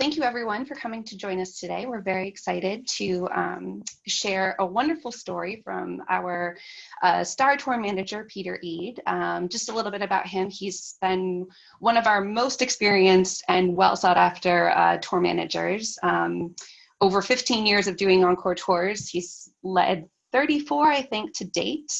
thank you everyone for coming to join us today. We're very excited to share a wonderful story from our star tour manager, Peter Eade. Just a little bit about him. He's been one of our most experienced and well sought after tour managers. Over 15 years of doing Encore tours. He's led 34, I think, to date,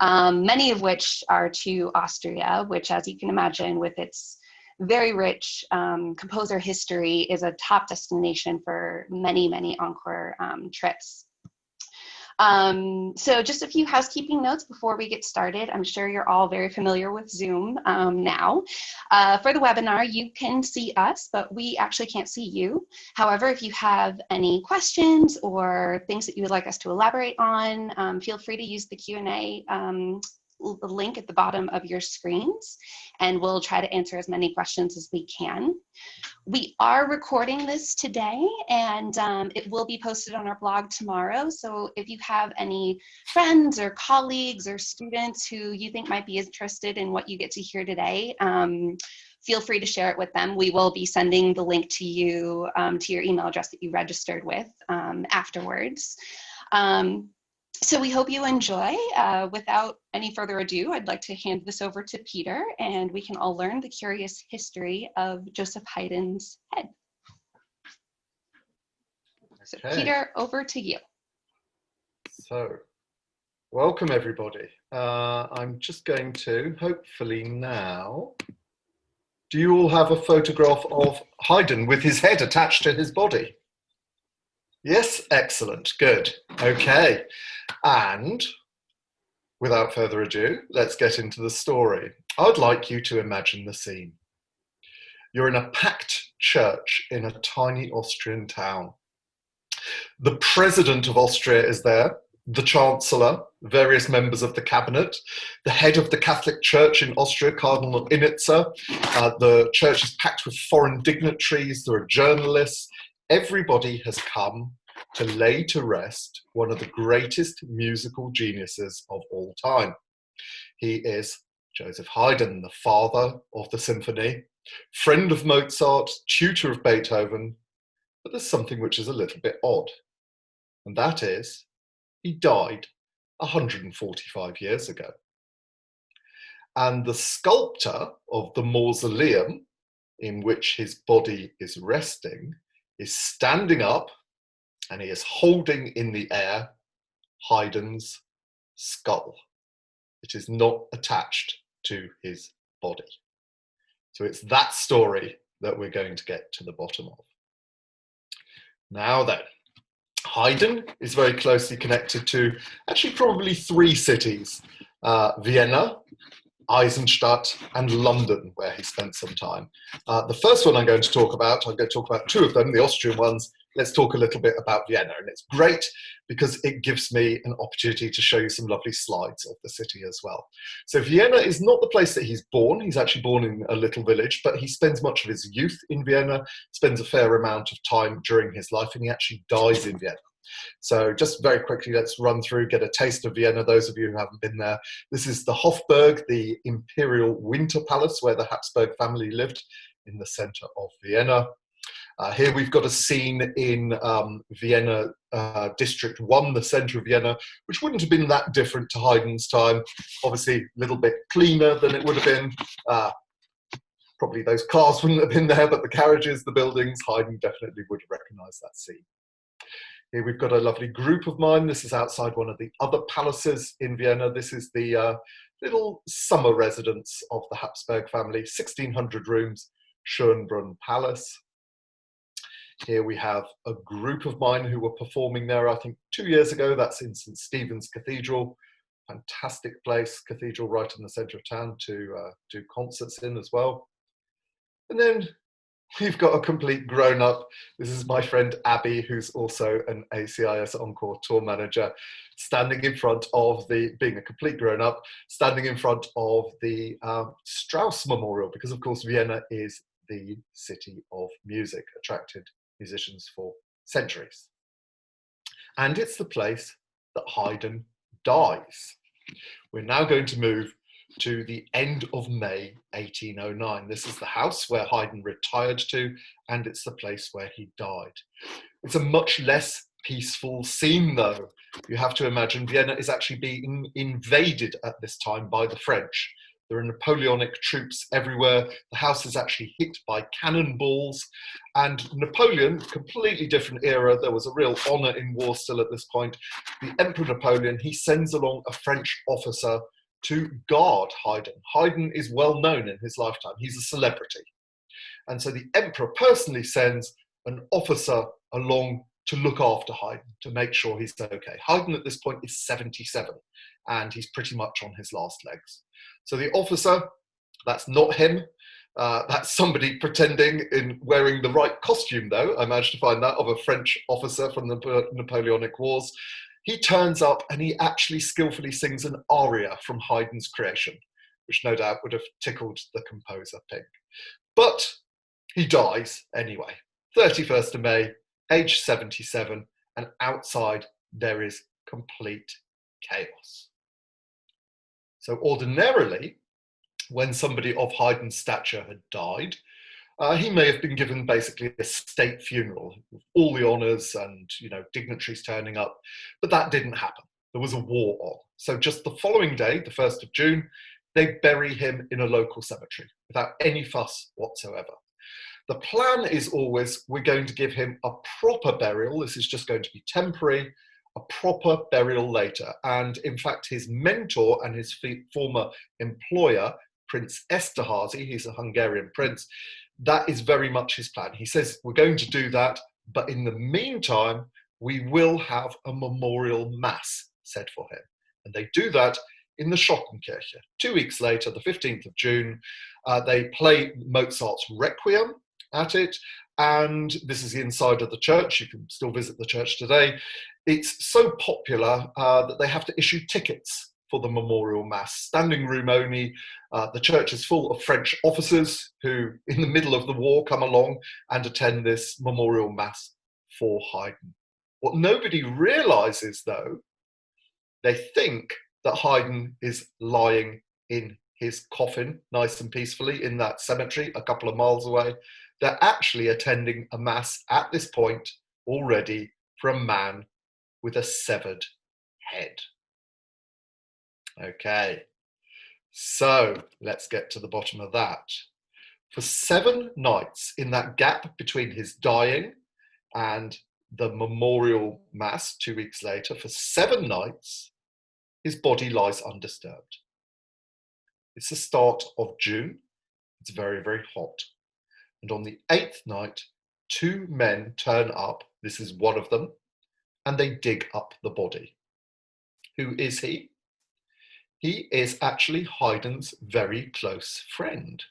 many of which are to Austria, which, as you can imagine, with its very rich composer history, is a top destination for many, many Encore trips. So just a few housekeeping notes before we get started. I'm sure you're all very familiar with Zoom now. For the webinar, you can see us, but we actually can't see you. However, if you have any questions or things that you would like us to elaborate on, feel free to use the Q&A link at the bottom of your screens, and we'll try to answer as many questions as we can. We are recording this today, and it will be posted on our blog tomorrow. So if you have any friends or colleagues or students who you think might be interested in what you get to hear today, feel free to share it with them. We will be sending the link to you to your email address that you registered with afterwards. So we hope you enjoy. Without any further ado, I'd like to hand this over to Peter, and we can all learn the curious history of Joseph Haydn's head. So Peter, over to you. So, welcome everybody. I'm just going to, hopefully now, do you all have a photograph of Haydn with his head attached to his body? Yes, excellent, good, okay. And without further ado, let's get into the story. I'd like you to imagine the scene. You're in a packed church in a tiny Austrian town. The president of Austria is there, the chancellor, various members of the cabinet, the head of the Catholic Church in Austria, Cardinal Initzer. The church is packed with foreign dignitaries, there are journalists. Everybody has come to lay to rest one of the greatest musical geniuses of all time. He is Joseph Haydn, the father of the symphony, friend of Mozart, tutor of Beethoven, but there's something which is a little bit odd, and that is he died 145 years ago. And the sculptor of the mausoleum in which his body is resting is standing up, and he is holding in the air Haydn's skull. It is not attached to his body. So it's that story that we're going to get to the bottom of. Now then, Haydn is very closely connected to actually probably three cities, Vienna, Eisenstadt and London, where he spent some time. The first one I'm going to talk about two of them, the Austrian ones. Let's talk a little bit about Vienna, and it's great because it gives me an opportunity to show you some lovely slides of the city as well. So Vienna is not the place that he's born. He's actually born in a little village, but he spends much of his youth in Vienna, spends a fair amount of time during his life, and he actually dies in Vienna. So just very quickly, let's run through, get a taste of Vienna, those of you who haven't been there. This is the Hofburg, the imperial winter palace where the Habsburg family lived in the center of Vienna. Here we've got a scene in Vienna District 1, the center of Vienna, which wouldn't have been that different to Haydn's time. Obviously a little bit cleaner than it would have been. Probably those cars wouldn't have been there, but the carriages, the buildings, Haydn definitely would have recognized that scene. Here we've got a lovely group of mine. This is outside one of the other palaces in Vienna. This is the little summer residence of the Habsburg family, 1,600 rooms, Schönbrunn Palace. Here we have a group of mine who were performing there, I think 2 years ago. That's in St. Stephen's Cathedral. Fantastic place, cathedral right in the center of town to do concerts in as well. And then we've got a complete grown-up. This is my friend Abby, who's also an ACIS Encore tour manager, standing in front of being a complete grown-up, standing in front of the Strauss Memorial, because of course Vienna is the city of music, attracted musicians for centuries. And it's the place that Haydn dies. We're now going to move to the end of May 1809. This is the house where Haydn retired to, and it's the place where he died. It's a much less peaceful scene, though. You have to imagine Vienna is actually being invaded at this time by the French. There are Napoleonic troops everywhere. The house is actually hit by cannonballs. And Napoleon, completely different era, there was a real honor in war still at this point. The Emperor Napoleon, he sends along a French officer to guard Haydn. Haydn is well known in his lifetime. He's a celebrity. And so the Emperor personally sends an officer along to look after Haydn, to make sure he's okay. Haydn at this point is 77, and he's pretty much on his last legs. So the officer, that's not him. That's somebody pretending in wearing the right costume, though. I managed to find that, of a French officer from the Napoleonic Wars. He turns up and he actually skillfully sings an aria from Haydn's creation, which no doubt would have tickled the composer pink. But he dies anyway. 31st of May, age 77, and outside there is complete chaos. So ordinarily, when somebody of Haydn's stature had died, he may have been given basically a state funeral with all the honours and, dignitaries turning up, but that didn't happen. There was a war on. So just the following day, the 1st of June, they bury him in a local cemetery without any fuss whatsoever. The plan is always, we're going to give him a proper burial. This is just going to be temporary, a proper burial later. And in fact, his mentor and his former employer, Prince Esterházy, he's a Hungarian prince, that is very much his plan. He says, we're going to do that, but in the meantime, we will have a memorial mass said for him. And they do that in the Schottenkirche. 2 weeks later, the 15th of June, they play Mozart's Requiem at it, and this is the inside of the church. You can still visit the church today. It's so popular that they have to issue tickets for the memorial mass, standing room only. The church is full of French officers who, in the middle of the war, come along and attend this memorial mass for Haydn. What nobody realizes, though, they think that Haydn is lying in his coffin, nice and peacefully, in that cemetery a couple of miles away. They're actually attending a mass at this point already for a man with a severed head. Okay, so let's get to the bottom of that. For 7 nights, in that gap between his dying and the memorial mass 2 weeks later, for 7 nights, his body lies undisturbed. It's the start of June. It's very, very hot. And on the 8th night, 2 men turn up. This is one of them, and they dig up the body. Who is he? He is actually Haydn's very close friend.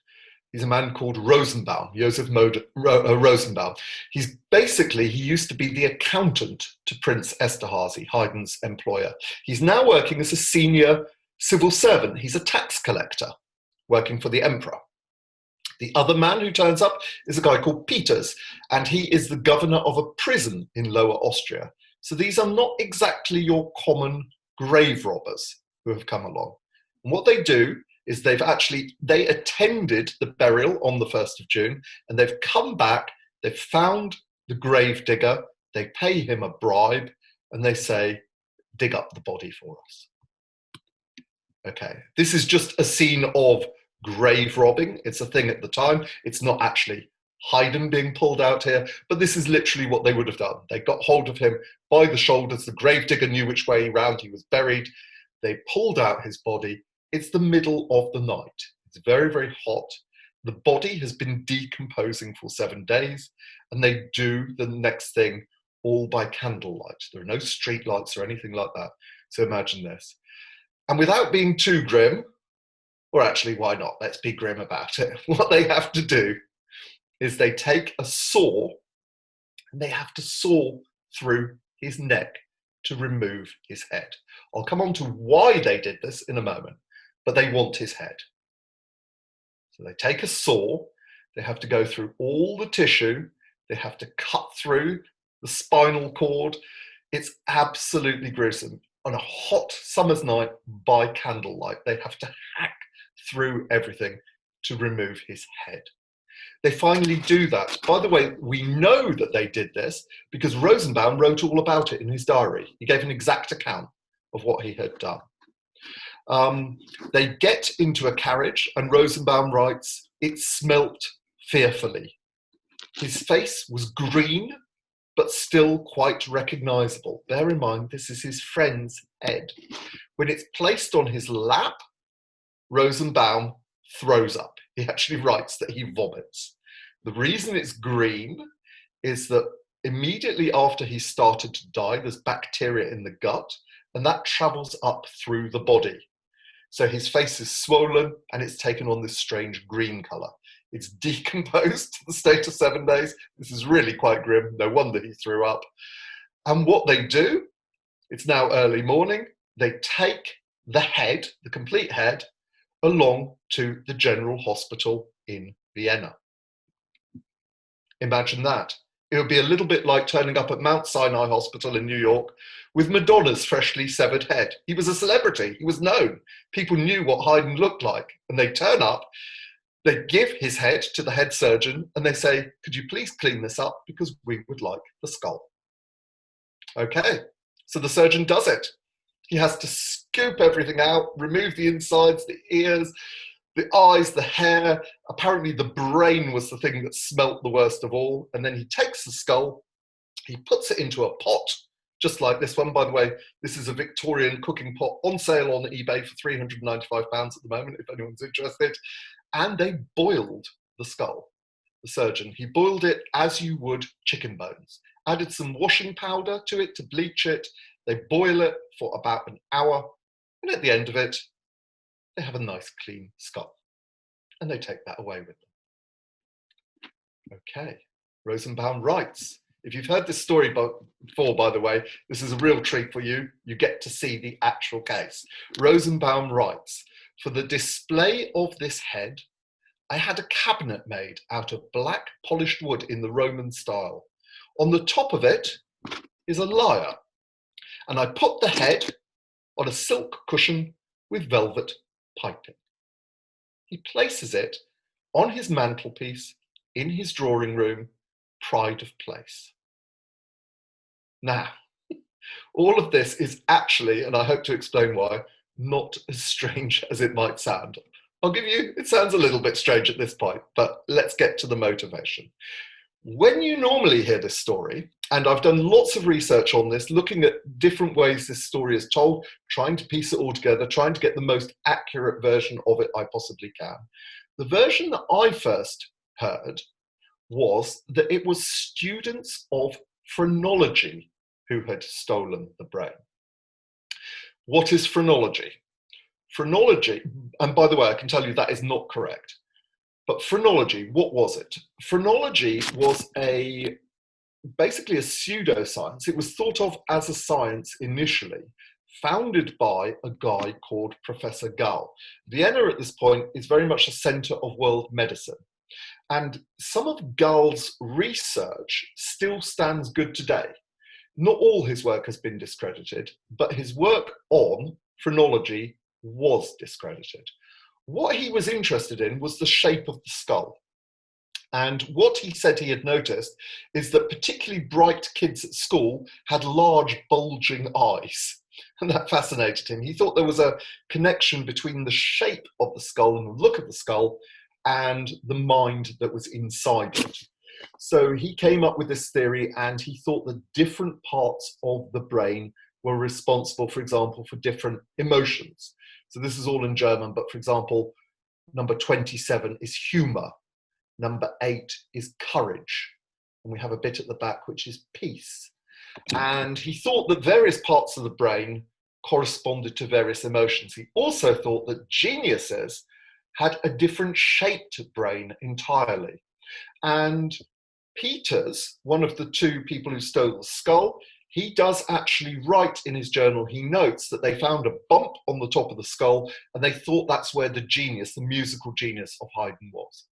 He's a man called Rosenbaum, Joseph Rosenbaum. He used to be the accountant to Prince Esterházy, Haydn's employer. He's now working as a senior civil servant. He's a tax collector working for the emperor. The other man who turns up is a guy called Peters, and he is the governor of a prison in Lower Austria. So these are not exactly your common grave robbers who have come along. And what they do is they attended the burial on the 1st of June, and they've come back, they've found the grave digger, they pay him a bribe, and they say, dig up the body for us. Okay, this is just a scene of grave robbing. It's a thing at the time. It's not actually Haydn being pulled out here, but this is literally what they would have done. They got hold of him by the shoulders. The gravedigger knew which way round he was buried. They pulled out his body. It's the middle of the night. It's very, very hot. The body has been decomposing for 7 days, and they do the next thing all by candlelight. There are no street lights or anything like that. So imagine this. And without being too grim, or actually, why not? Let's be grim about it. What they have to do is they take a saw and they have to saw through his neck to remove his head. I'll come on to why they did this in a moment, but they want his head. So they take a saw, they have to go through all the tissue, they have to cut through the spinal cord. It's absolutely gruesome. On a hot summer's night by candlelight, they have to hack through everything to remove his head. They finally do that. By the way, we know that they did this because Rosenbaum wrote all about it in his diary. He gave an exact account of what he had done. They get into a carriage, and Rosenbaum writes, "It smelt fearfully. His face was green, but still quite recognizable." Bear in mind, this is his friend's head. When it's placed on his lap, Rosenbaum throws up. He actually writes that he vomits. The reason it's green is that immediately after he started to die, there's bacteria in the gut, and that travels up through the body. So his face is swollen, and it's taken on this strange green color. It's decomposed to the state of 7 days. This is really quite grim. No wonder he threw up. And what they do, it's now early morning, they take the head, the complete head, along to the General Hospital in Vienna. Imagine that. It would be a little bit like turning up at Mount Sinai Hospital in New York with Madonna's freshly severed head. He was a celebrity. He was known. People knew what Haydn looked like. And they turn up, they give his head to the head surgeon, and they say, "Could you please clean this up because we would like the skull." Okay, so the surgeon does it. He has to scoop everything out, remove the insides, the ears, the eyes, the hair. Apparently the brain was the thing that smelt the worst of all. And then he takes the skull, he puts it into a pot, just like this one. By the way, this is a Victorian cooking pot on sale on eBay for £395 at the moment, if anyone's interested. And they boiled the skull, the surgeon. He boiled it as you would chicken bones. Added some washing powder to it to bleach it. They boil it for about an hour. And at the end of it, they have a nice clean skull. And they take that away with them. Okay, Rosenbaum writes, if you've heard this story before, by the way, this is a real treat for you. You get to see the actual case. Rosenbaum writes, "For the display of this head, I had a cabinet made out of black polished wood in the Roman style. On the top of it is a lyre, and I put the head on a silk cushion with velvet piping." He places it on his mantelpiece in his drawing room, pride of place. Now, all of this is actually, and I hope to explain why, not as strange as it might sound. I'll give you, it sounds a little bit strange at this point, but let's get to the motivation. When you normally hear this story, and I've done lots of research on this, looking at different ways this story is told, trying to piece it all together, trying to get the most accurate version of it I possibly can. The version that I first heard was that it was students of phrenology who had stolen the brain. What is phrenology? Phrenology, and by the way, I can tell you that is not correct. But phrenology, what was it? Phrenology was basically a pseudoscience. It was thought of as a science initially, founded by a guy called Professor Gall. Vienna at this point is very much a center of world medicine. And some of Gall's research still stands good today. Not all his work has been discredited, but his work on phrenology was discredited. What he was interested in was the shape of the skull. And what he said he had noticed is that particularly bright kids at school had large bulging eyes. And that fascinated him. He thought there was a connection between the shape of the skull and the look of the skull and the mind that was inside it. So he came up with this theory, and he thought that different parts of the brain were responsible, for example, for different emotions. So this is all in German, but for example, number 27 is humor. Number 8 is courage. And we have a bit at the back, which is peace. And he thought that various parts of the brain corresponded to various emotions. He also thought that geniuses had a different shaped brain entirely. And Peters, one of the two people who stole the skull, he does actually write in his journal, he notes that they found a bump on the top of the skull, and they thought that's where the genius, the musical genius of Haydn was.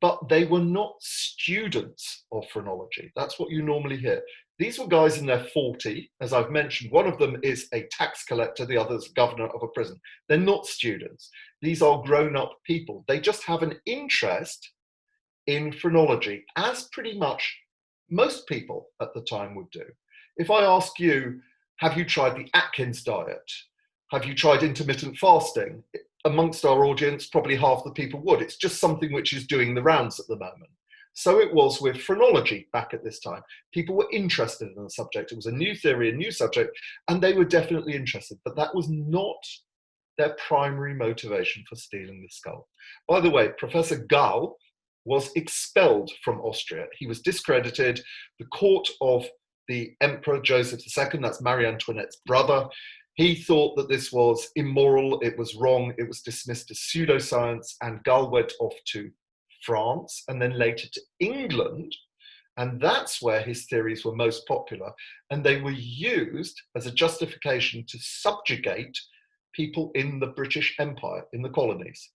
But they were not students of phrenology. That's what you normally hear. These were guys in their 40, as I've mentioned. One of them is a tax collector, the other is governor of a prison. They're not students. These are grown-up people. They just have an interest in phrenology, as pretty much most people at the time would do. If I ask you, have you tried the Atkins diet? Have you tried intermittent fasting? Amongst our audience, probably half the people would. It's just something which is doing the rounds at the moment. So it was with phrenology back at this time. People were interested in the subject. It was a new theory, a new subject, and they were definitely interested. But that was not their primary motivation for stealing the skull. By the way, Professor Gall was expelled from Austria. He was discredited. The court of the Emperor Joseph II, that's Marie Antoinette's brother, he thought that this was immoral, it was wrong, it was dismissed as pseudoscience, and Gall went off to France and then later to England, and that's where his theories were most popular, and they were used as a justification to subjugate people in the British Empire, in the colonies.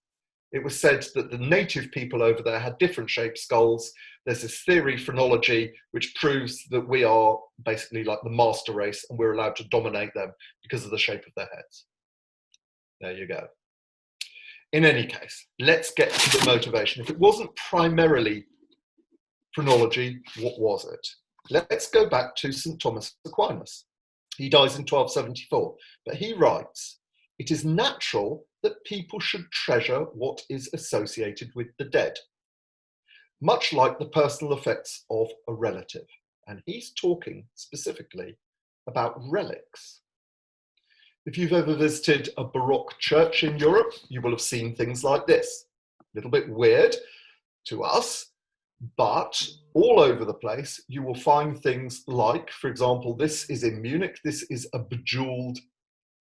It was said that the native people over there had different shaped skulls. There's this theory, phrenology, which proves that we are basically like the master race and we're allowed to dominate them because of the shape of their heads. There you go. In any case, let's get to the motivation. If it wasn't primarily phrenology, what was it? Let's go back to St. Thomas Aquinas. He dies in 1274, but he writes, "It is natural that people should treasure what is associated with the dead, much like the personal effects of a relative." And he's talking specifically about relics. If you've ever visited a Baroque church in Europe, you will have seen things like this. A little bit weird to us, but all over the place, you will find things like, for example, this is in Munich, this is a bejeweled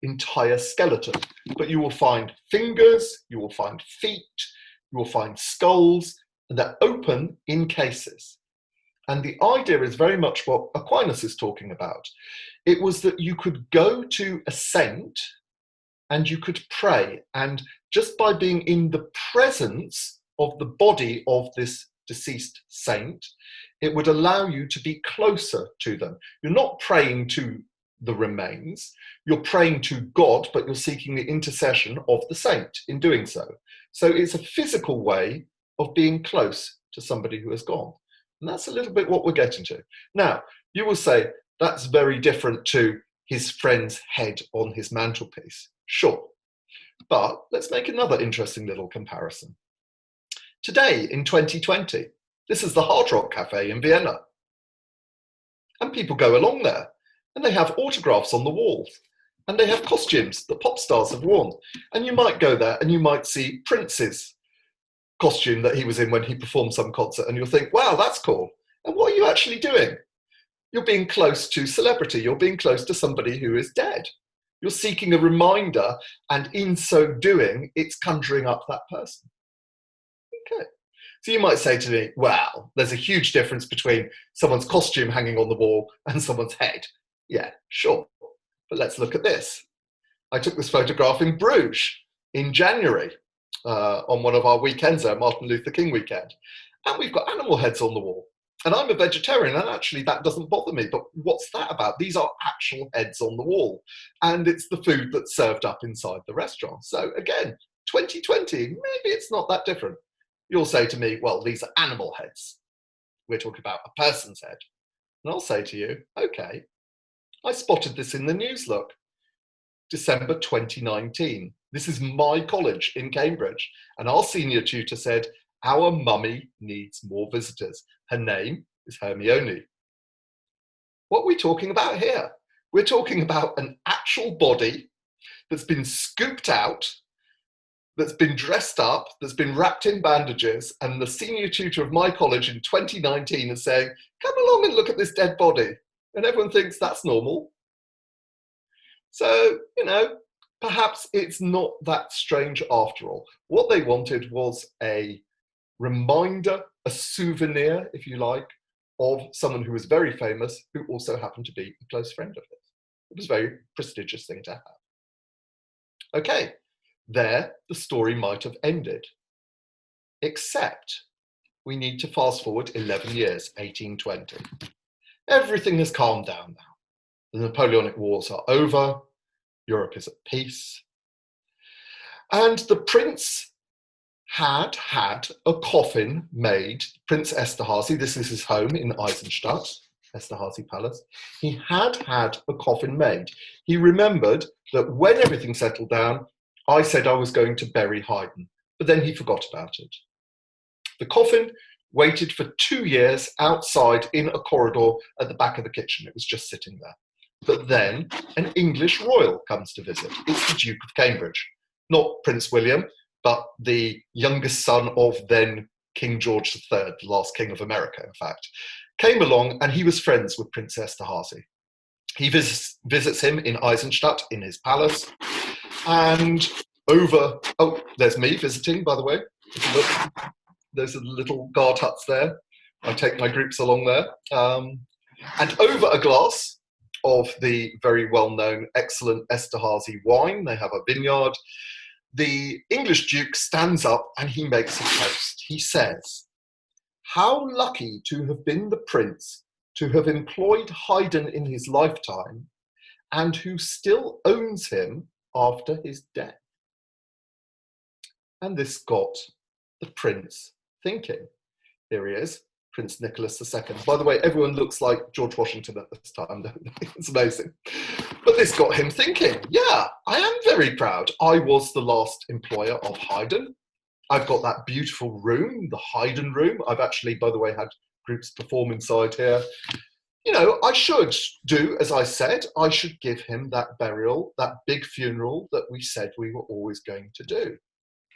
entire skeleton, but you will find fingers, you will find feet, you will find skulls, and they're open in cases. And the idea is very much what Aquinas is talking about. It was that you could go to a saint and you could pray, and just by being in the presence of the body of this deceased saint, it would allow you to be closer to them. You're not praying to the remains, you're praying to God, but you're seeking the intercession of the saint in doing so. So it's a physical way of being close to somebody who has gone. And that's a little bit what we're getting to. Now, you will say, that's very different to his friend's head on his mantelpiece. Sure. But let's make another interesting little comparison. Today, in 2020, this is the Hard Rock Cafe in Vienna. And people go along there, and they have autographs on the walls, and they have costumes that pop stars have worn. And you might go there and you might see Prince's costume that he was in when he performed some concert, and you'll think, wow, that's cool. And what are you actually doing? You're being close to celebrity. You're being close to somebody who is dead. You're seeking a reminder, and in so doing, it's conjuring up that person. Okay. So you might say to me, well, there's a huge difference between someone's costume hanging on the wall and someone's head. Yeah, sure. But let's look at this. I took this photograph in Bruges in January on one of our weekends there, Martin Luther King weekend. And we've got animal heads on the wall. And I'm a vegetarian, and actually that doesn't bother me. But what's that about? These are actual heads on the wall. And it's the food that's served up inside the restaurant. So again, 2020, maybe it's not that different. You'll say to me, well, these are animal heads. We're talking about a person's head. And I'll say to you, okay, I spotted this in the news, look. December 2019. This is my college in Cambridge. And our senior tutor said, our mummy needs more visitors. Her name is Hermione. What are we talking about here? We're talking about an actual body that's been scooped out, that's been dressed up, that's been wrapped in bandages, and the senior tutor of my college in 2019 is saying, come along and look at this dead body. And everyone thinks that's normal. So, perhaps it's not that strange after all. What they wanted was a reminder, a souvenir, if you like, of someone who was very famous, who also happened to be a close friend of his. It was a very prestigious thing to have. Okay, there the story might have ended. Except we need to fast forward 11 years, 1820. Everything has calmed down now. The Napoleonic Wars are over. Europe is at peace. And the prince had a coffin made. Prince Esterhazy, this is his home in Eisenstadt, Esterhazy Palace. He had a coffin made. He remembered that when everything settled down, I said I was going to bury Haydn, but then he forgot about it. The coffin waited for 2 years outside in a corridor at the back of the kitchen. It was just sitting there. But then an English royal comes to visit. It's the Duke of Cambridge, not Prince William, but the youngest son of then King George III, the last king of America, in fact, came along, and he was friends with Prince Esterhazy. He visits him in Eisenstadt in his palace, and there's me visiting, by the way. Look, there's a little guard huts there. I take my groups along there. And over a glass of the very well-known, excellent Esterhazy wine, they have a vineyard, the English Duke stands up and he makes a toast. He says, "How lucky to have been the prince to have employed Haydn in his lifetime and who still owns him after his death." And this got the prince thinking. Here he is, Prince Nicholas II. By the way, everyone looks like George Washington at this time. It's amazing. But this got him thinking, yeah, I am very proud. I was the last employer of Haydn. I've got that beautiful room, the Haydn room. I've actually, by the way, had groups perform inside here. You know, I should do, as I said, I should give him that burial, that big funeral that we said we were always going to do.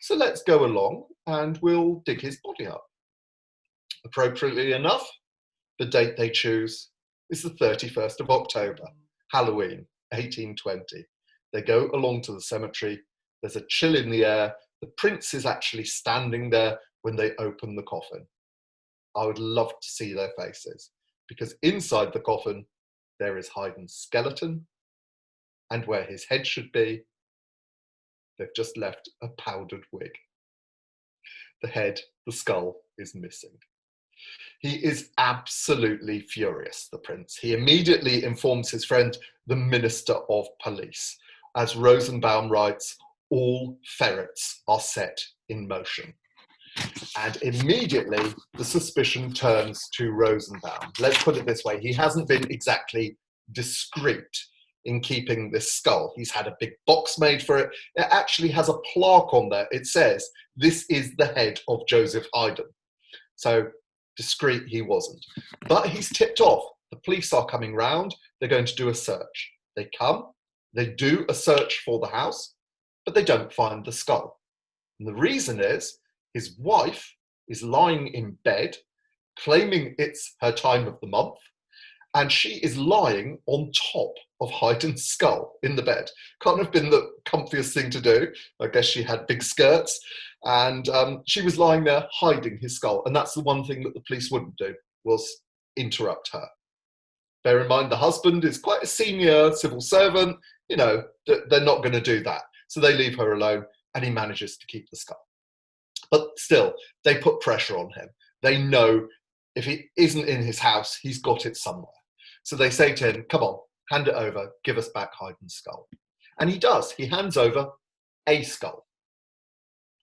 So let's go along and we'll dig his body up. Appropriately enough, the date they choose is the 31st of October, Halloween, 1820. They go along to the cemetery. There's a chill in the air. The prince is actually standing there when they open the coffin. I would love to see their faces, because inside the coffin, there is Haydn's skeleton, and where his head should be, they've just left a powdered wig. The head, the skull, is missing. He is absolutely furious, the prince. He immediately informs his friend, the Minister of Police. As Rosenbaum writes, all ferrets are set in motion. And immediately the suspicion turns to Rosenbaum. Let's put it this way, he hasn't been exactly discreet in keeping this skull. He's had a big box made for it. It actually has a plaque on there. It says, "This is the head of Joseph Haydn." So discreet he wasn't. But he's tipped off. The police are coming round. They're going to do a search. They come, they do a search for the house, but they don't find the skull. And the reason is his wife is lying in bed, claiming it's her time of the month, and she is lying on top of Haydn's skull in the bed. Can't have been the comfiest thing to do. I guess she had big skirts, and she was lying there hiding his skull. And that's the one thing that the police wouldn't do, was interrupt her. Bear in mind, the husband is quite a senior civil servant. You know, they're not going to do that. So they leave her alone, and he manages to keep the skull. But still, they put pressure on him. They know if he isn't in his house, he's got it somewhere. So they say to him, come on, hand it over, give us back Haydn's skull. And he does. He hands over a skull.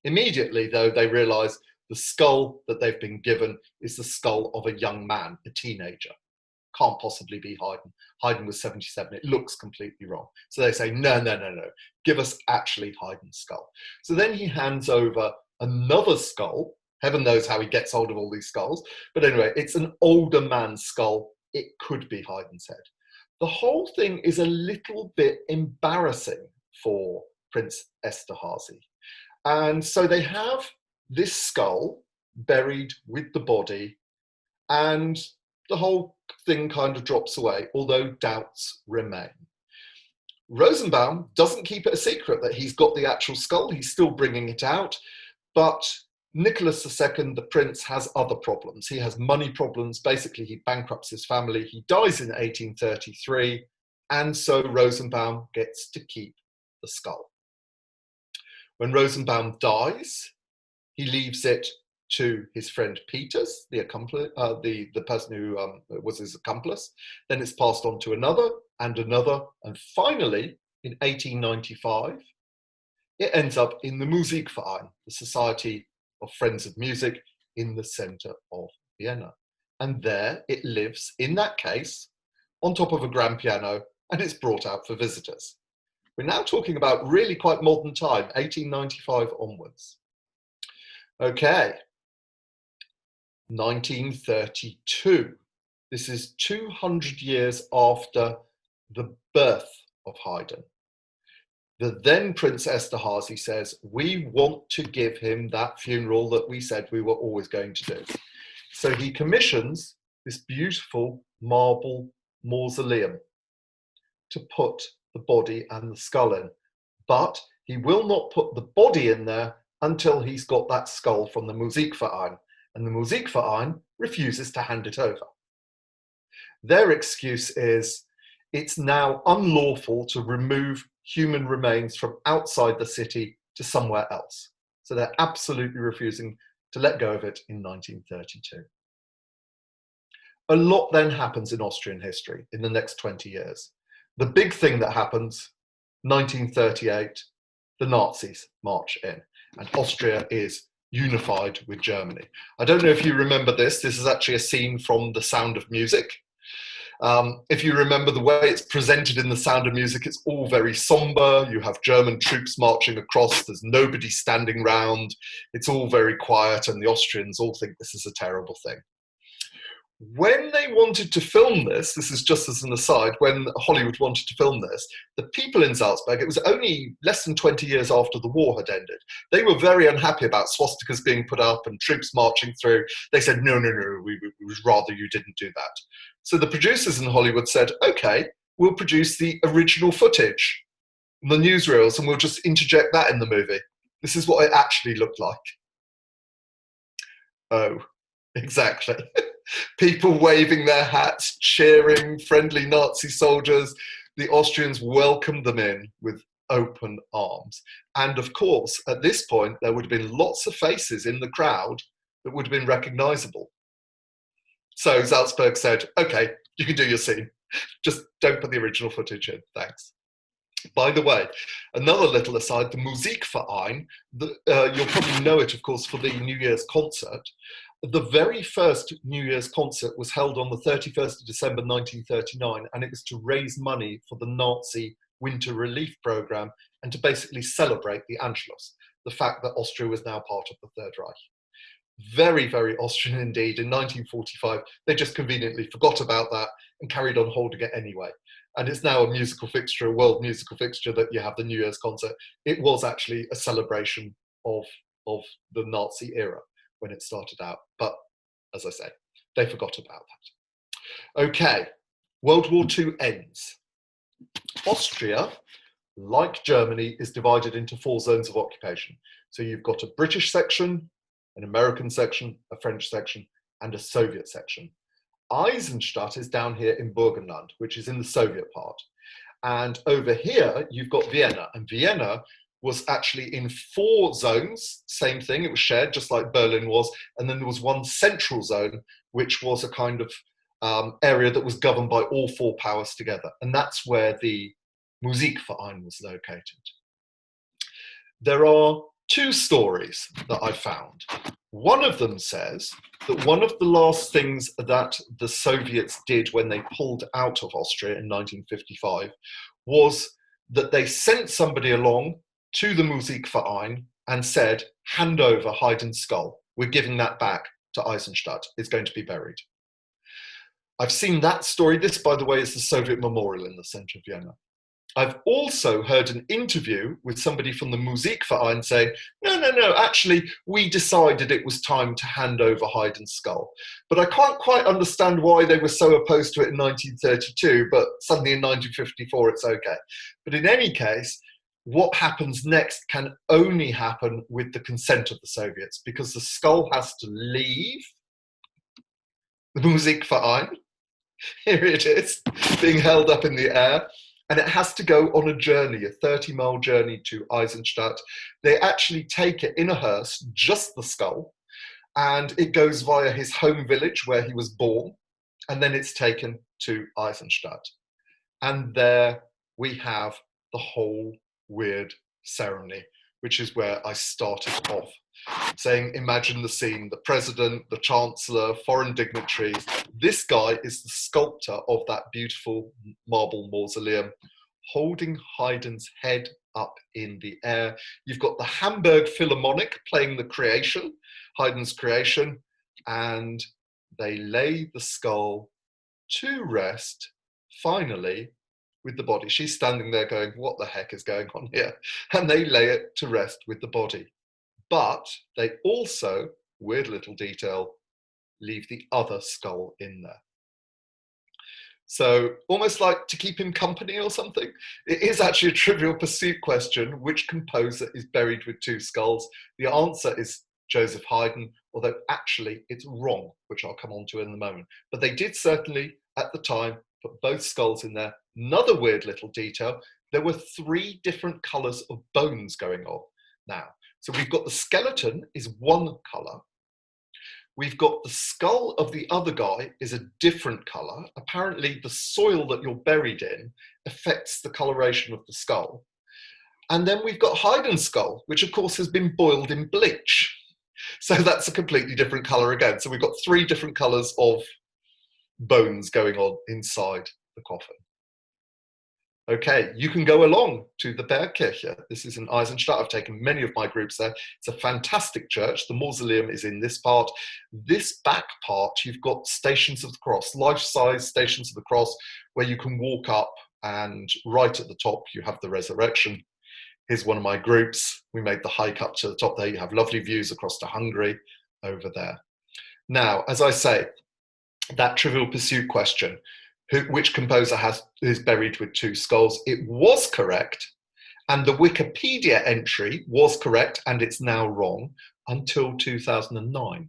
Immediately, though, they realise the skull that they've been given is the skull of a young man, a teenager. Can't possibly be Haydn. Haydn was 77. It looks completely wrong. So they say, no. Give us actually Haydn's skull. So then he hands over another skull. Heaven knows how he gets hold of all these skulls. But anyway, it's an older man's skull. It could be Haydn's head. The whole thing is a little bit embarrassing for Prince Esterhazy. And so they have this skull buried with the body, and the whole thing kind of drops away, although doubts remain. Rosenbaum doesn't keep it a secret that he's got the actual skull. He's still bringing it out, but Nicholas II, the prince, has other problems. He has money problems. Basically, he bankrupts his family. He dies in 1833, and so Rosenbaum gets to keep the skull. When Rosenbaum dies, he leaves it to his friend Peters, the person who was his accomplice. Then it's passed on to another and another. And finally, in 1895, it ends up in the Musikverein, the Society of Friends of Music in the center of Vienna. And there it lives, in that case, on top of a grand piano, and it's brought out for visitors. We're now talking about really quite modern time, 1895 onwards. Okay, 1932. This is 200 years after the birth of Haydn. The then Prince Esterhazy says, we want to give him that funeral that we said we were always going to do. So he commissions this beautiful marble mausoleum to put the body and the skull in. But he will not put the body in there until he's got that skull from the Musikverein. And the Musikverein refuses to hand it over. Their excuse is it's now unlawful to remove human remains from outside the city to somewhere else. So they're absolutely refusing to let go of it in 1932. A lot then happens in Austrian history in the next 20 years. The big thing that happens, 1938, the Nazis march in, and Austria is unified with Germany. I don't know if you remember this. This is actually a scene from The Sound of Music. If you remember the way it's presented in The Sound of Music, it's all very somber. You have German troops marching across. There's nobody standing round. It's all very quiet, and the Austrians all think this is a terrible thing. When they wanted to film this is just as an aside, when Hollywood wanted to film this, the people in Salzburg, it was only less than 20 years after the war had ended. They were very unhappy about swastikas being put up and troops marching through. They said, no, we would rather you didn't do that. So the producers in Hollywood said, okay, we'll produce the original footage, the newsreels, and we'll just interject that in the movie. This is what it actually looked like. Oh, exactly. People waving their hats, cheering, friendly Nazi soldiers. The Austrians welcomed them in with open arms. And of course, at this point, there would have been lots of faces in the crowd that would have been recognizable. So Salzburg said, okay, you can do your scene. Just don't put the original footage in, thanks. By the way, another little aside, the Musikverein, you'll probably know it, of course, for the New Year's concert. The very first New Year's concert was held on the 31st of December 1939, and it was to raise money for the Nazi winter relief program and to basically celebrate the Anschluss, the fact that Austria was now part of the Third Reich. Very, very Austrian indeed. In 1945, they just conveniently forgot about that and carried on holding it anyway. And it's now a musical fixture, a world musical fixture, that you have the New Year's concert. It was actually a celebration of the Nazi era when it started out. But as I say, they forgot about that. Okay, World War II ends. Austria, like Germany, is divided into 4 zones of occupation. So you've got a British section, an American section, a French section, and a Soviet section. Eisenstadt is down here in Burgenland, which is in the Soviet part. And over here, you've got Vienna. And Vienna was actually in 4 zones, same thing, it was shared, just like Berlin was. And then there was one central zone, which was a kind of area that was governed by all 4 powers together. And that's where the Musikverein was located. There are 2 stories that I found. One of them says that one of the last things that the Soviets did when they pulled out of Austria in 1955 was that they sent somebody along to the Musikverein and said, hand over Haydn's skull. We're giving that back to Eisenstadt. It's going to be buried. I've seen that story. This, by the way, is the Soviet memorial in the center of Vienna. I've also heard an interview with somebody from the Musikverein saying, no, actually, we decided it was time to hand over Haydn's skull. But I can't quite understand why they were so opposed to it in 1932, but suddenly in 1954, it's okay. But in any case, what happens next can only happen with the consent of the Soviets, because the skull has to leave the Musikverein. Here it is, being held up in the air. And it has to go on a journey, a 30-mile journey to Eisenstadt. They actually take it in a hearse, just the skull, and it goes via his home village where he was born, and then it's taken to Eisenstadt. And there we have the whole weird ceremony, which is where I started off, saying, imagine the scene, the president, the chancellor, foreign dignitaries. This guy is the sculptor of that beautiful marble mausoleum, holding Haydn's head up in the air. You've got the Hamburg Philharmonic playing the Creation, Haydn's Creation, and they lay the skull to rest, finally, with the body. She's standing there going, what the heck is going on here? And they lay it to rest with the body. But they also, weird little detail, leave the other skull in there. So almost like to keep him company or something. It is actually a Trivial Pursuit question. Which composer is buried with two skulls? The answer is Joseph Haydn, although actually it's wrong, which I'll come on to in a moment. But they did certainly, at the time, put both skulls in there. Another weird little detail, there were 3 different colours of bones going on now. So we've got the skeleton is one colour. We've got the skull of the other guy is a different colour. Apparently the soil that you're buried in affects the coloration of the skull. And then we've got Haydn's skull, which of course has been boiled in bleach. So that's a completely different colour again. So we've got 3 different colours of bones going on inside the coffin. Okay, you can go along to the Bergkirche. This is in Eisenstadt. I've taken many of my groups there. It's a fantastic church. The mausoleum is in this part. This back part, you've got Stations of the Cross, life-size Stations of the Cross, where you can walk up, and right at the top you have the Resurrection. Here's one of my groups. We made the hike up to the top there. You have lovely views across to Hungary over there. Now, as I say, that Trivial Pursuit question, which composer is buried with 2 skulls? It was correct, and the Wikipedia entry was correct, and it's now wrong until 2009.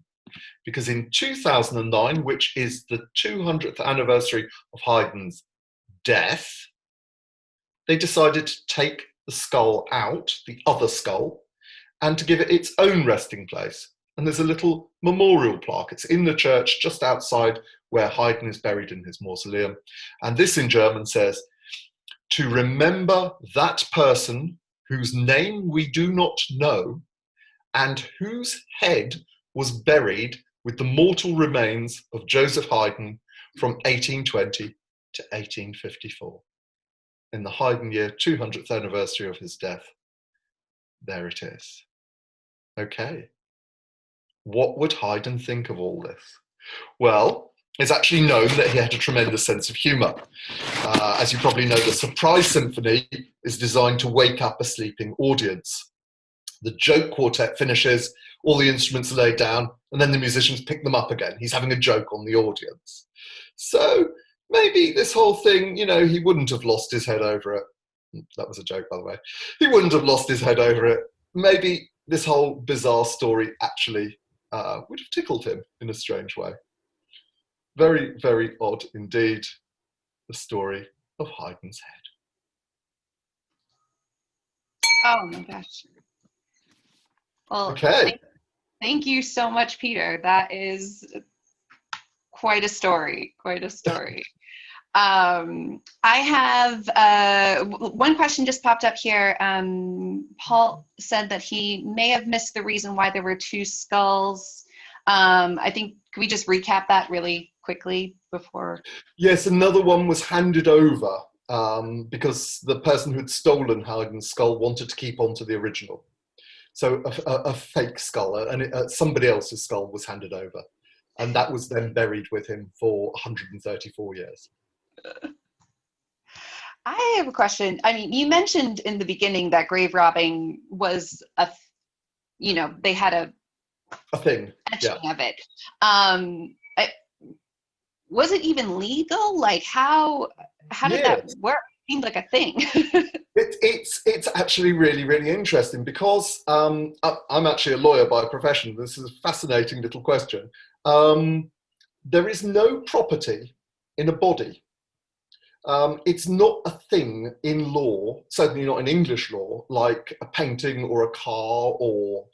Because in 2009, which is the 200th anniversary of Haydn's death, they decided to take the skull out, the other skull, and to give it its own resting place. And there's a little memorial plaque. It's in the church just outside where Haydn is buried in his mausoleum. And this in German says, to remember that person whose name we do not know and whose head was buried with the mortal remains of Joseph Haydn from 1820 to 1854. In the Haydn year 200th anniversary of his death. There it is. Okay. What would Haydn think of all this? Well, it's actually known that he had a tremendous sense of humour. As you probably know, the Surprise Symphony is designed to wake up a sleeping audience. The joke quartet finishes, all the instruments are laid down, and then the musicians pick them up again. He's having a joke on the audience. So maybe this whole thing, you know, he wouldn't have lost his head over it. That was a joke, by the way. He wouldn't have lost his head over it. Maybe this whole bizarre story actually would have tickled him in a strange way. Very, very odd indeed, the story of Haydn's head. Oh my gosh. Well, okay. Thank you so much, Peter. That is quite a story, quite a story. I have one question just popped up here. Paul said that he may have missed the reason why there were 2 skulls. I think, can we just recap that really quickly before? Yes, another one was handed over because the person who'd stolen Haydn's skull wanted to keep on to the original. So a fake skull, and somebody else's skull was handed over. And that was then buried with him for 134 years. I have a question. I mean, you mentioned in the beginning that grave robbing was they had a thing etching of it. Was it even legal? Like how did that work? It seemed like a thing. It's actually really, really interesting because I'm actually a lawyer by profession. This is a fascinating little question. There is no property in a body. It's not a thing in law, certainly not in English law, like a painting or a car or,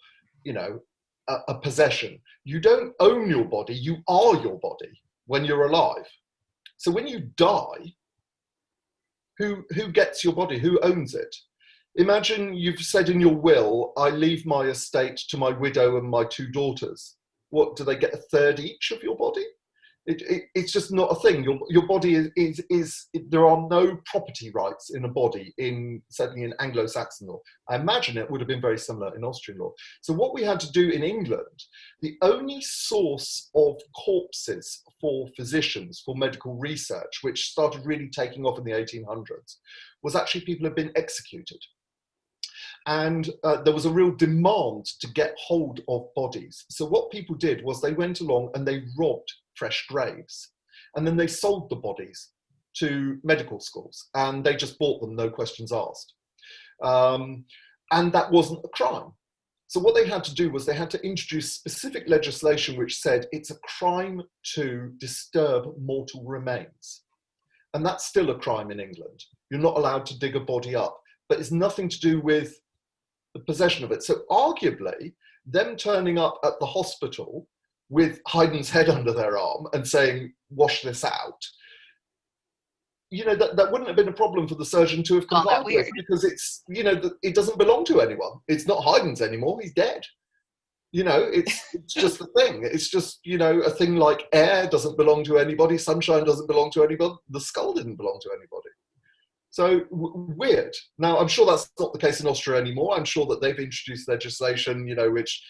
a possession. You don't own your body, you are your body when you're alive. So when you die, who gets your body? Who owns it? Imagine you've said in your will, I leave my estate to my widow and my 2 daughters. What, do they get a third each of your body? It's just not a thing. Your body is there are no property rights in a body, certainly in Anglo-Saxon law. I imagine it would have been very similar in Austrian law. So what we had to do in England, the only source of corpses for physicians, for medical research, which started really taking off in the 1800s, was actually people who had been executed. And there was a real demand to get hold of bodies. So what people did was they went along and they robbed fresh graves. And then they sold the bodies to medical schools. And they just bought them, no questions asked. And that wasn't a crime. So what they had to do was they had to introduce specific legislation which said it's a crime to disturb mortal remains. And that's still a crime in England. You're not allowed to dig a body up. But it's nothing to do with the possession of it. So arguably, them turning up at the hospital with Haydn's head under their arm and saying, wash this out, you know, that wouldn't have been a problem for the surgeon to have complied with, because it's, you know, it doesn't belong to anyone. It's not Haydn's anymore, he's dead. You know, it's just a thing. It's just, you know, a thing like air doesn't belong to anybody, sunshine doesn't belong to anybody, the skull didn't belong to anybody. So weird. Now, I'm sure that's not the case in Austria anymore. I'm sure that they've introduced legislation, you know, which,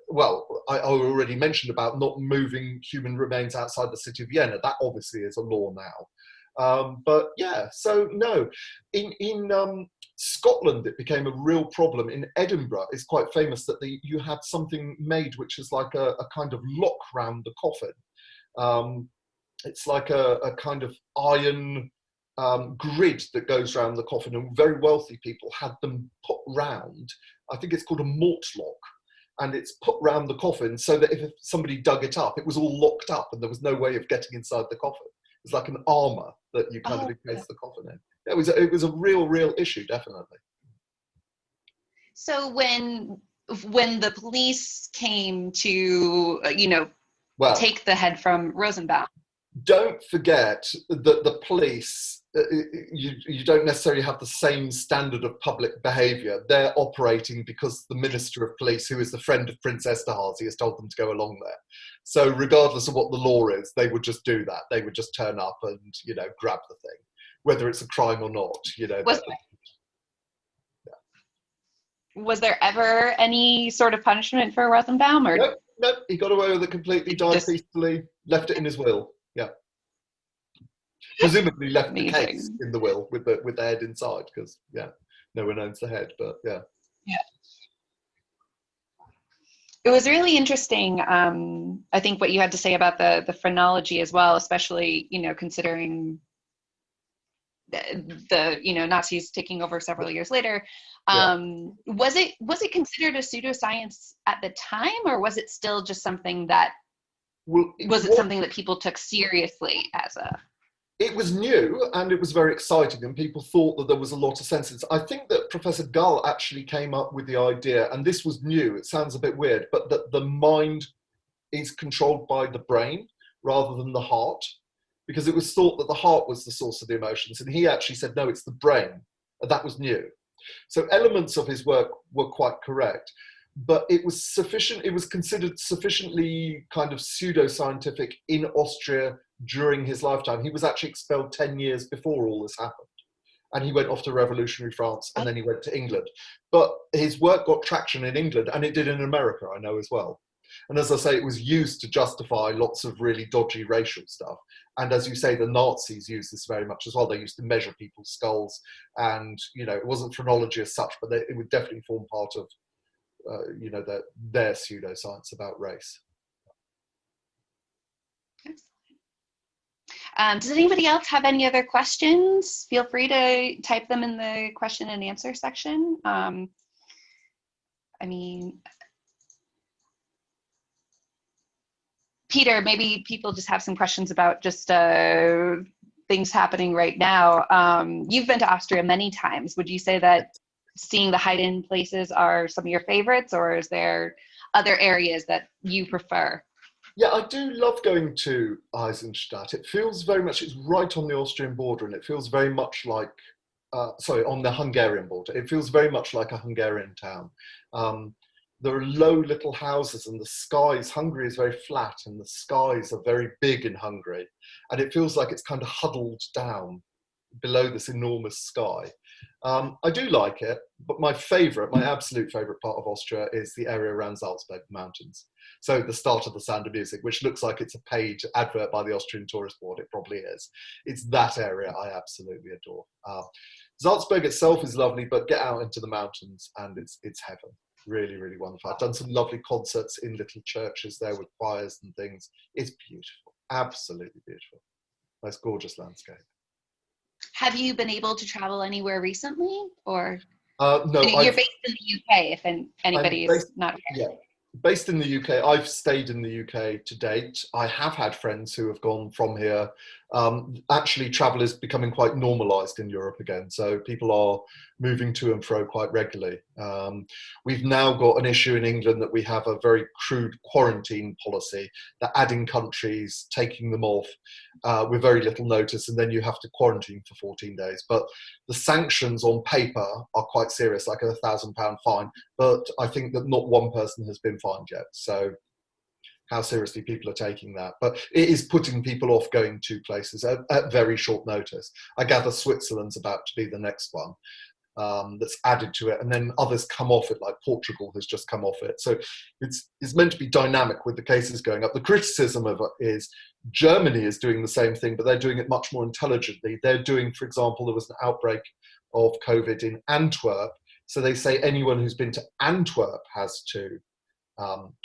well, I already mentioned about not moving human remains outside the city of Vienna. That obviously is a law now. But yeah, so no. In Scotland, it became a real problem. In Edinburgh, it's quite famous that you had something made which is like a kind of lock round the coffin. It's like a kind of iron grid that goes around the coffin, and very wealthy people had them put round. I think it's called a mortlock, and it's put round the coffin so that if somebody dug it up, it was all locked up and there was no way of getting inside the coffin. It's like an armour that you kind of encase the coffin in. It was a real issue, definitely. So when the police came to, take the head from Rosenbaum. Don't forget that the police, you don't necessarily have the same standard of public behaviour. They're operating because the Minister of Police, who is the friend of Prince Esterhazy, has told them to go along there. So regardless of what the law is, they would just do that. They would just turn up and, grab the thing, whether it's a crime or not. Was there ever any sort of punishment for Rosenbaum? Or Nope, he got away with it completely, died peacefully, left it in his will. Yeah. Presumably left the case in the will with the head inside, because no one owns the head, but yeah. It was really interesting, I think, what you had to say about the phrenology as well, especially, considering the Nazis taking over several years later. Was it considered a pseudoscience at the time, or was it still just something that something that people took seriously as a... It was new and it was very exciting, and people thought that there was a lot of sense in it. I think that Professor Gull actually came up with the idea, and this was new, it sounds a bit weird, but that the mind is controlled by the brain rather than the heart, because it was thought that the heart was the source of the emotions, and he actually said, no, it's the brain. And that was new. So elements of his work were quite correct, but it was sufficient, it was considered sufficiently kind of pseudoscientific in Austria during his lifetime. He was actually expelled 10 years before all this happened. And he went off to revolutionary France, and then he went to England. But his work got traction in England, and it did in America, I know as well. And as I say, it was used to justify lots of really dodgy racial stuff. And as you say, the Nazis used this very much as well. They used to measure people's skulls, and it wasn't phrenology as such, but it would definitely form part of their pseudoscience about race. Does anybody else have any other questions? Feel free to type them in the question and answer section. Peter, maybe people just have some questions about just things happening right now. You've been to Austria many times. Would you say that seeing the Haydn places are some of your favorites, or is there other areas that you prefer? Yeah, I do love going to Eisenstadt. It feels very much, it's right on the Austrian border, and it feels very much like, sorry, on the Hungarian border. It feels very much like a Hungarian town. There are low little houses, and the skies, Hungary is very flat, and the skies are very big in Hungary. And it feels like it's kind of huddled down below this enormous sky. I do like it, but my absolute favourite part of Austria is the area around Salzburg Mountains. So the start of The Sound of Music, which looks like it's a paid advert by the Austrian Tourist Board, it probably is. It's that area I absolutely adore. Salzburg itself is lovely, but get out into the mountains and it's heaven. Really, really wonderful. I've done some lovely concerts in little churches there with choirs and things. It's beautiful, absolutely beautiful. Most gorgeous landscape. Have you been able to travel anywhere recently, or no? You're based in the UK, if anybody is not aware. Yeah, based in the UK. I've stayed in the UK to date. I have had friends who have gone from here. Actually, travel is becoming quite normalised in Europe again, so people are moving to and fro quite regularly. We've now got an issue in England that we have a very crude quarantine policy, that adding countries, taking them off with very little notice, and then you have to quarantine for 14 days. But the sanctions on paper are quite serious, like £1,000 fine, but I think that not one person has been fined yet. So how seriously people are taking that. But it is putting people off going to places at very short notice. I gather Switzerland's about to be the next one that's added to it, and then others come off it, like Portugal has just come off it. So it's meant to be dynamic with the cases going up. The criticism of it is Germany is doing the same thing, but they're doing it much more intelligently. They're doing, for example, there was an outbreak of COVID in Antwerp, so they say anyone who's been to Antwerp has to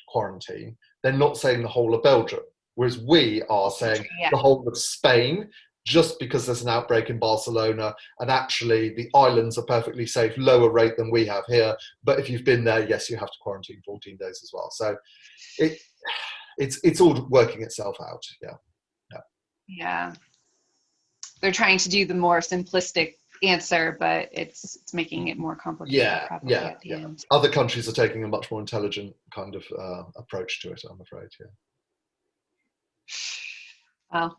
quarantine. They're not saying the whole of Belgium, whereas we are saying the whole of Spain, just because there's an outbreak in Barcelona, and actually the islands are perfectly safe, lower rate than we have here. But if you've been there, yes, you have to quarantine 14 days as well. So it's all working itself out. Yeah. They're trying to do the more simplistic answer, but it's making it more complicated. At the end. Other countries are taking a much more intelligent kind of approach to it, I'm afraid. Well,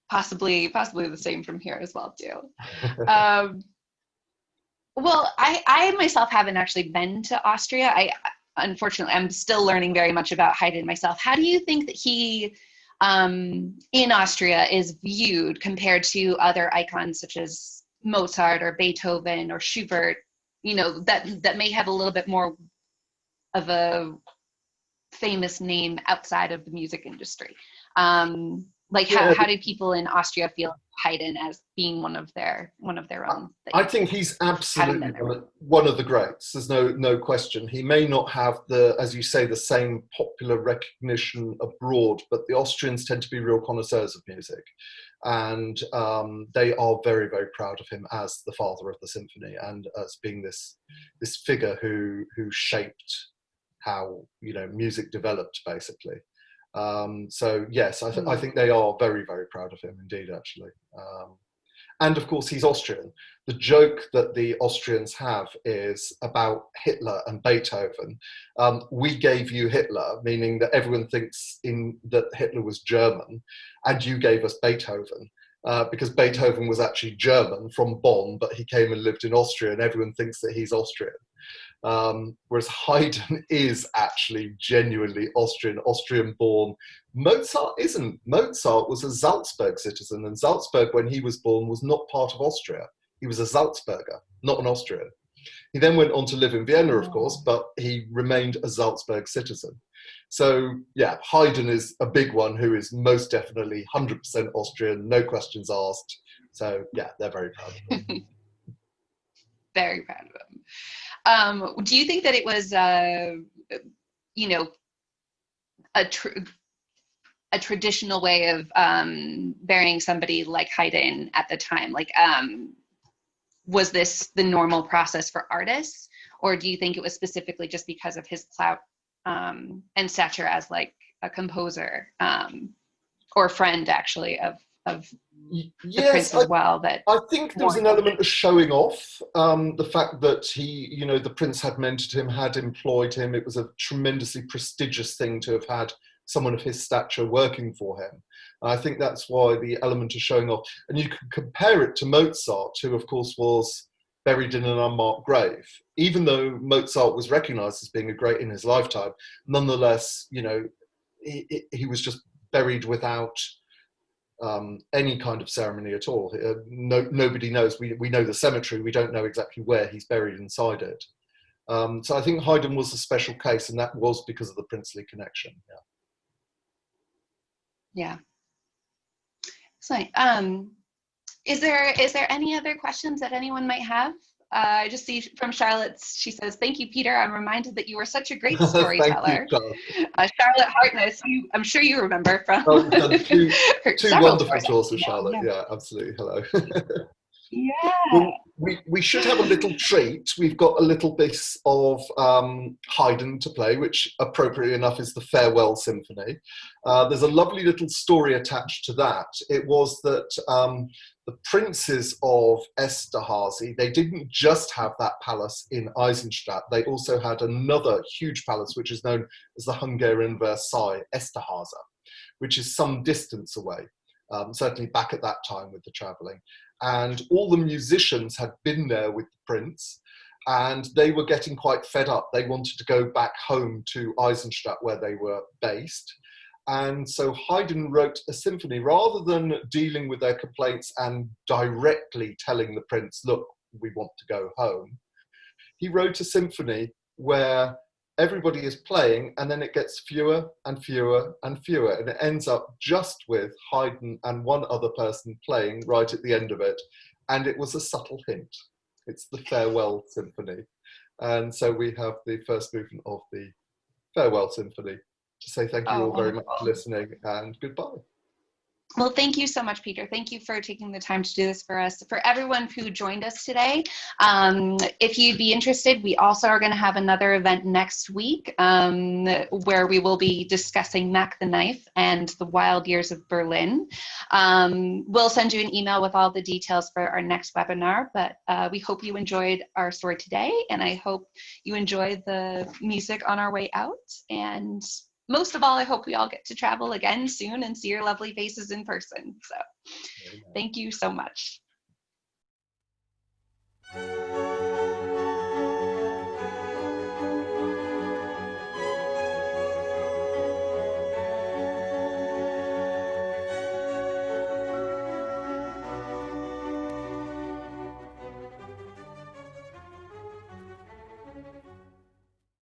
possibly the same from here as well too. Well, I myself haven't actually been to Austria. Unfortunately, I'm still learning very much about Haydn myself. How do you think that he in Austria is viewed compared to other icons such as Mozart or Beethoven or Schubert, that may have a little bit more of a famous name outside of the music industry? How do people in Austria feel Haydn as being one of their own? I think he's absolutely one of the greats. There's no question. He may not have as you say, the same popular recognition abroad, but the Austrians tend to be real connoisseurs of music. And they are very, very proud of him as the father of the symphony, and as being this figure who shaped how music developed, basically. So yes, I think they are very, very proud of him indeed, actually. And of course, he's Austrian. The joke that the Austrians have is about Hitler and Beethoven. We gave you Hitler, meaning that everyone thinks that Hitler was German, and you gave us Beethoven. Because Beethoven was actually German from Bonn, but he came and lived in Austria, and everyone thinks that he's Austrian. Whereas Haydn is actually genuinely Austrian born. Mozart isn't. Mozart was a Salzburg citizen, and Salzburg, when he was born, was not part of Austria. He was a Salzburger, not an Austrian. He then went on to live in Vienna, of course, but he remained a Salzburg citizen. So yeah, Haydn is a big one who is most definitely 100% Austrian, no questions asked. So yeah, they're very proud of him. Very proud of him. Do you think that it was, a traditional way of burying somebody like Haydn at the time? Was this the normal process for artists, or do you think it was specifically just because of his clout and stature as like a composer or friend, actually, of the Yes, prince as well. That I think there was an element of showing off. The fact that the prince had mentored him, had employed him. It was a tremendously prestigious thing to have had someone of his stature working for him. And I think that's why the element of showing off. And you can compare it to Mozart, who of course was buried in an unmarked grave. Even though Mozart was recognized as being a great in his lifetime, nonetheless, he was just buried without any kind of ceremony at all. Nobody knows. We know the cemetery. We don't know exactly where he's buried inside it. So I think Haydn was a special case, and that was because of the princely connection. Yeah. So, is there any other questions that anyone might have? I just see from Charlotte, she says, "Thank you, Peter. I'm reminded that you were such a great storyteller." Thank you, Charlotte Hartness, I'm sure you remember from we've done two wonderful tours with Charlotte. Yeah. Yeah, absolutely. Hello. Yeah. Well, we should have a little treat. We've got a little bit of Haydn to play, which appropriately enough is the Farewell Symphony. There's a lovely little story attached to that. It was that the princes of Esterhazy, they didn't just have that palace in Eisenstadt, they also had another huge palace which is known as the Hungarian Versailles, Esterházy, which is some distance away, certainly back at that time with the travelling. And all the musicians had been there with the prince, and they were getting quite fed up. They wanted to go back home to Eisenstadt where they were based. And so Haydn wrote a symphony, rather than dealing with their complaints and directly telling the prince, look, we want to go home. He wrote a symphony where everybody is playing, and then it gets fewer and fewer and fewer, and it ends up just with Haydn and one other person playing right at the end of it. And it was a subtle hint. It's the Farewell Symphony. And so we have the first movement of the Farewell Symphony to say thank you all very much for listening, and goodbye. Well, thank you so much, Peter. Thank you for taking the time to do this for us. For everyone who joined us today, if you'd be interested, we also are going to have another event next week where we will be discussing Mac the Knife and the Wild Years of Berlin. We'll send you an email with all the details for our next webinar, but we hope you enjoyed our story today, and I hope you enjoyed the music on our way out. And most of all, I hope we all get to travel again soon and see your lovely faces in person. So thank you so much.